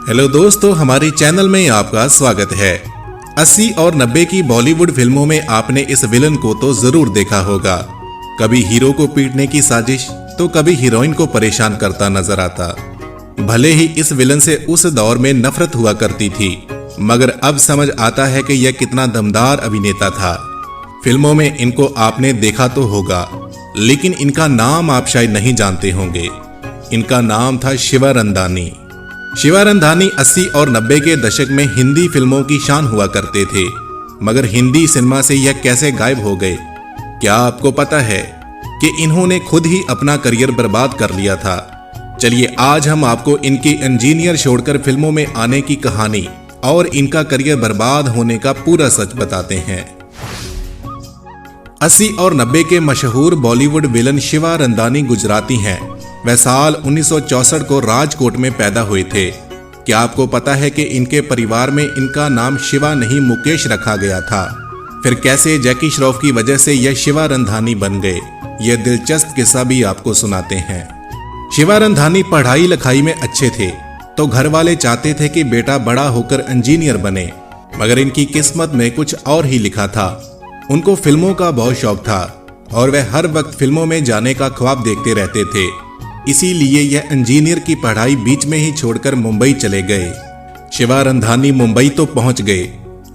Hello दोस्तों, हमारे channel में आपका स्वागत है। 80 और 90 की बॉलीवुड फिल्मों में आपने इस विलन को तो जरूर देखा होगा। कभी हीरो को पीटने की साजिश तो कभी हीरोइन को परेशान करता नजर आता। भले ही इस विलन से उस दौर में नफरत हुआ करती थी, मगर अब समझ आता है कि यह कितना दमदार अभिनेता था। फिल्मों में इनको आपने देखा तो होगा, लेकिन इनका नाम आप शायद नहीं जानते होंगे। इनका नाम था शिवा रंधानी। शिवा रंधानी 80 और 90 के दशक में हिंदी फिल्मों की शान हुआ करते थे, मगर हिंदी सिनेमा से यह कैसे गायब हो गए? क्या आपको पता है कि इन्होंने खुद ही अपना करियर बर्बाद कर लिया था? चलिए आज हम आपको इनके इंजीनियर छोड़कर फिल्मों में आने की कहानी और इनका करियर बर्बाद होने का पूरा सच बताते हैं। 80 और 90 के मशहूर बॉलीवुड विलन शिवा रंधानी गुजराती हैं। वह साल 1964 को राजकोट में पैदा हुए थे। क्या आपको पता है कि इनके परिवार में इनका नाम शिवा नहीं मुकेश रखा गया था? फिर कैसे जैकी श्रॉफ की वजह से यह शिवा रंधानी बन गए? यह दिलचस्प किस्सा भी आपको सुनाते हैं। शिवा रंधानी पढ़ाई लिखाई में अच्छे थे, तो घर वाले चाहते थे कि बेटा बड़ा होकर इंजीनियर बने, मगर इनकी किस्मत में कुछ और ही लिखा था। उनको फिल्मों का बहुत शौक था और वह हर वक्त फिल्मों में जाने का ख्वाब देखते रहते थे। इसीलिए यह इंजीनियर की पढ़ाई बीच में ही छोड़कर मुंबई चले गए। शिवा रंधानी मुंबई तो पहुंच गए,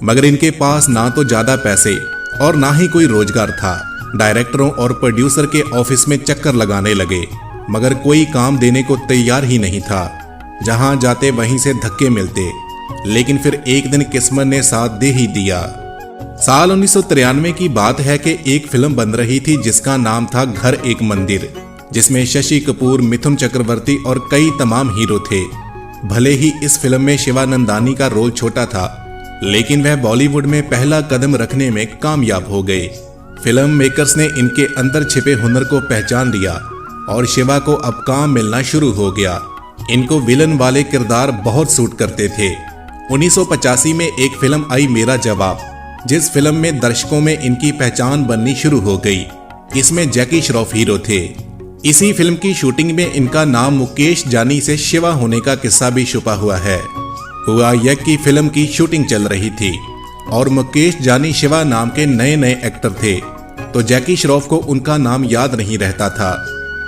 मगर इनके पास ना तो ज्यादा पैसे और ना ही कोई रोजगार था। डायरेक्टरों और प्रोड्यूसर के ऑफिस में चक्कर लगाने लगे, मगर कोई काम देने को तैयार ही नहीं था। जहां जाते वहीं से धक्के मिलते, लेकिन फिर एक दिन किस्मत ने साथ दे ही दिया। साल 1993 की बात है कि एक फिल्म बन रही थी जिसका नाम था घर एक मंदिर, जिसमें शशि कपूर, मिथुन चक्रवर्ती और कई तमाम हीरो थे। भले ही इस फिल्म में शिवा रंधानी का रोल छोटा था, लेकिन वह बॉलीवुड में पहला कदम रखने में कामयाब हो गए। फिल्म मेकर्स ने इनके अंदर छिपे हुनर को पहचान लिया और शिवा को अब काम मिलना शुरू हो गया। इनको विलन वाले किरदार बहुत सूट करते थे। 1985 में एक फिल्म आई मेरा जवाब, जिस फिल्म में दर्शकों में इनकी पहचान बननी शुरू हो गई। इसमें जैकी श्रॉफ हीरो थे। इसी फिल्म की शूटिंग में इनका नाम मुकेश जानी से शिवा होने का किस्सा भी छुपा हुआ है। हुआ यह कि फिल्म की शूटिंग चल रही थी और मुकेश जानी शिवा नाम के नए नए एक्टर थे, तो जैकी श्रॉफ को उनका नाम याद नहीं रहता था,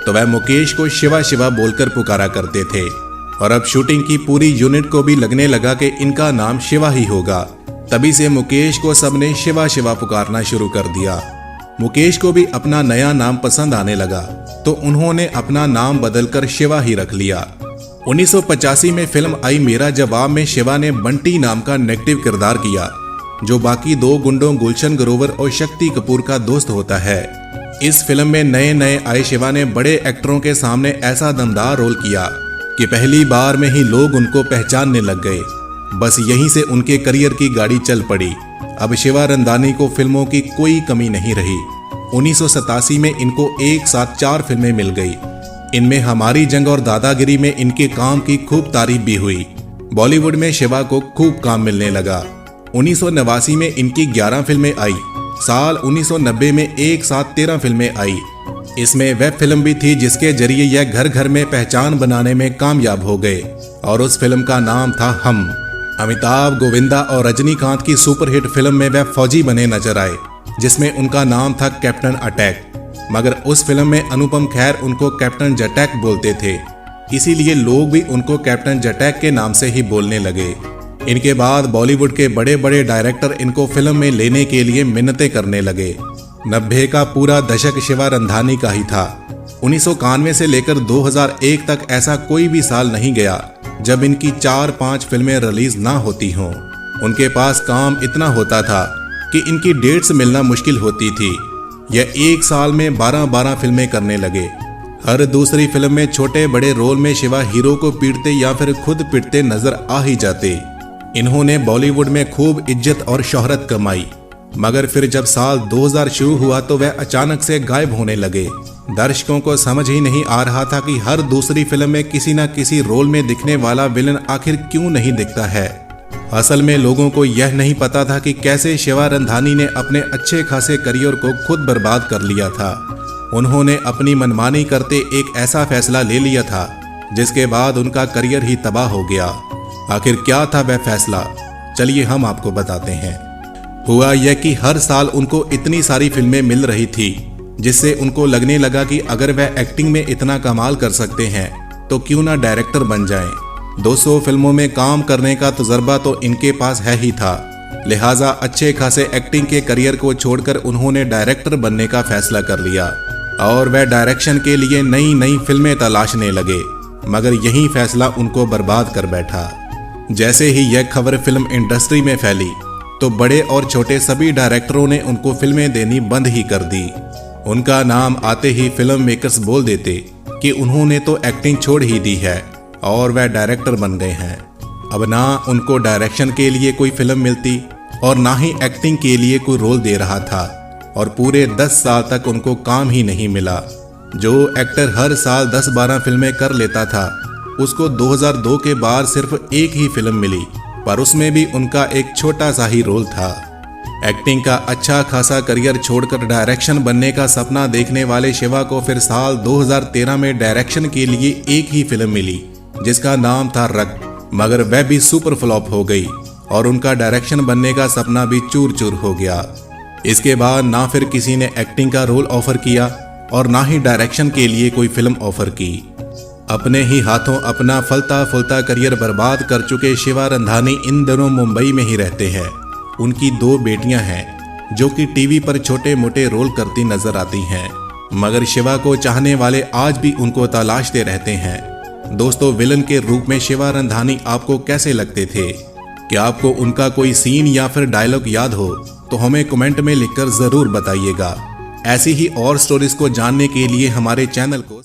तो वह मुकेश को शिवा शिवा बोलकर पुकारा करते थे। और अब शूटिंग की पूरी यूनिट को भी लगने लगा कि इनका नाम शिवा ही होगा। तभी से मुकेश को सबने शिवा शिवा पुकारना शुरू कर दिया। मुकेश को भी अपना नया नाम पसंद आने लगा, तो उन्होंने अपना नाम बदलकर शिवा ही रख लिया। 1985 में फिल्म आई मेरा जवाब में शिवा ने बंटी नाम का नेगेटिव किरदार किया, जो बाकी दो गुंडों गुलशन ग्रोवर और शक्ति कपूर का दोस्त होता है। इस फिल्म में नए नए आए शिवा ने बड़े एक्टरों के सामने ऐसा दमदार रोल किया कि पहली बार में ही लोग उनको पहचानने लग गए। बस यहीं से उनके करियर की गाड़ी चल पड़ी। अब शिवा रंधानी को फिल्मों की कोई कमी नहीं रही। 1987 में इनको एक साथ 4 फिल्में मिल गई। इनमें हमारी जंग और दादागिरी में इनके काम की खूब तारीफ भी हुई। बॉलीवुड में शिवा को खूब काम मिलने लगा। 1989 में इनकी 11 फिल्में आई। साल 1990 में एक साथ 13 फिल्में आई। इसमें वह फिल्म भी थी जिसके जरिए यह घर घर में पहचान बनाने में कामयाब हो गए, और उस फिल्म का नाम था हम। अमिताभ, गोविंदा और रजनीकांत की सुपरहिट फिल्म में वह फौजी बने नजर आए, जिसमें उनका नाम था कैप्टन अटैक। मगर उस फिल्म में अनुपम खेर उनको कैप्टन जटैक बोलते थे, इसीलिए लोग भी उनको कैप्टन जटैक के नाम से ही बोलने लगे। इनके बाद बॉलीवुड के बड़े बड़े डायरेक्टर इनको फिल्म में लेने के लिए मिन्नतें करने लगे। 90 का पूरा दशक शिवा रंधानी का ही था। 1991 से लेकर 2001 तक ऐसा कोई भी साल नहीं गया जब इनकी 4-5 फिल्में रिलीज ना होती हों। उनके पास काम इतना होता था कि इनकी डेट्स मिलना मुश्किल होती थी। यह एक साल में 12-12 फिल्में करने लगे। हर दूसरी फिल्म में छोटे बड़े रोल में शिवा हीरो को पीटते या फिर खुद पिटते नजर आ ही जाते। इन्होंने बॉलीवुड में खूब इज्जत और शोहरत कमाई, मगर फिर जब साल 2000 शुरू हुआ तो वह अचानक से गायब होने लगे। दर्शकों को समझ ही नहीं आ रहा था कि हर दूसरी फिल्म में किसी न किसी रोल में दिखने वाला विलन आखिर क्यों नहीं दिखता है। असल में लोगों को यह नहीं पता था कि कैसे शिवा रंधानी ने अपने अच्छे खासे करियर को खुद बर्बाद कर लिया था। उन्होंने अपनी मनमानी करते एक ऐसा फैसला ले लिया था जिसके बाद उनका करियर ही तबाह हो गया। आखिर क्या था वह फैसला, चलिए हम आपको बताते हैं। हुआ यह कि हर साल उनको इतनी सारी फिल्में मिल रही थी जिससे उनको लगने लगा कि अगर वह एक्टिंग में इतना कमाल कर सकते हैं तो क्यों ना डायरेक्टर बन जाएं। 200 फिल्मों में काम करने का तजुर्बा तो इनके पास है ही था, लिहाजा अच्छे खासे एक्टिंग के करियर को छोड़कर उन्होंने डायरेक्टर बनने का फैसला कर लिया और वह डायरेक्शन के लिए नई नई फिल्में तलाशने लगे। मगर यही फैसला उनको बर्बाद कर बैठा। जैसे ही यह खबर फिल्म इंडस्ट्री में फैली तो बड़े और छोटे सभी डायरेक्टरों ने उनको फिल्में देनी बंद ही कर दी। उनका नाम आते ही फिल्म मेकर्स बोल देते कि उन्होंने तो एक्टिंग छोड़ ही दी है और वह डायरेक्टर बन गए हैं। अब ना उनको डायरेक्शन के लिए कोई फिल्म मिलती और ना ही एक्टिंग के लिए कोई रोल दे रहा था और पूरे 10 साल तक उनको काम ही नहीं मिला। जो एक्टर हर साल 10-12 फिल्में कर लेता था उसको 2002 के बाद सिर्फ एक ही फिल्म मिली, पर उसमें भी उनका एक छोटा सा ही रोल था। एक्टिंग का अच्छा खासा करियर छोड़कर डायरेक्शन बनने का सपना देखने वाले शिवा को फिर साल 2013 में डायरेक्शन के लिए एक ही फिल्म मिली जिसका नाम था रक्त, मगर वह भी सुपर फ्लॉप हो गई और उनका डायरेक्शन बनने का सपना भी चूर चूर हो गया। इसके बाद ना फिर किसी ने एक्टिंग का रोल ऑफर किया और ना ही डायरेक्शन के लिए कोई फिल्म ऑफर की। अपने ही हाथों अपना फलता फूलता करियर बर्बाद कर चुके शिवा रंधानी इन दिनों मुंबई में ही रहते हैं। उनकी 2 बेटियां हैं जो कि टीवी पर छोटे मोटे रोल करती नजर आती हैं, मगर शिवा को चाहने वाले आज भी उनको तलाशते रहते हैं। दोस्तों, विलन के रूप में शिवा रंधानी आपको कैसे लगते थे? क्या आपको उनका कोई सीन या फिर डायलॉग याद हो तो हमें कमेंट में लिखकर जरूर बताइएगा। ऐसी ही और स्टोरीज को जानने के लिए हमारे चैनल को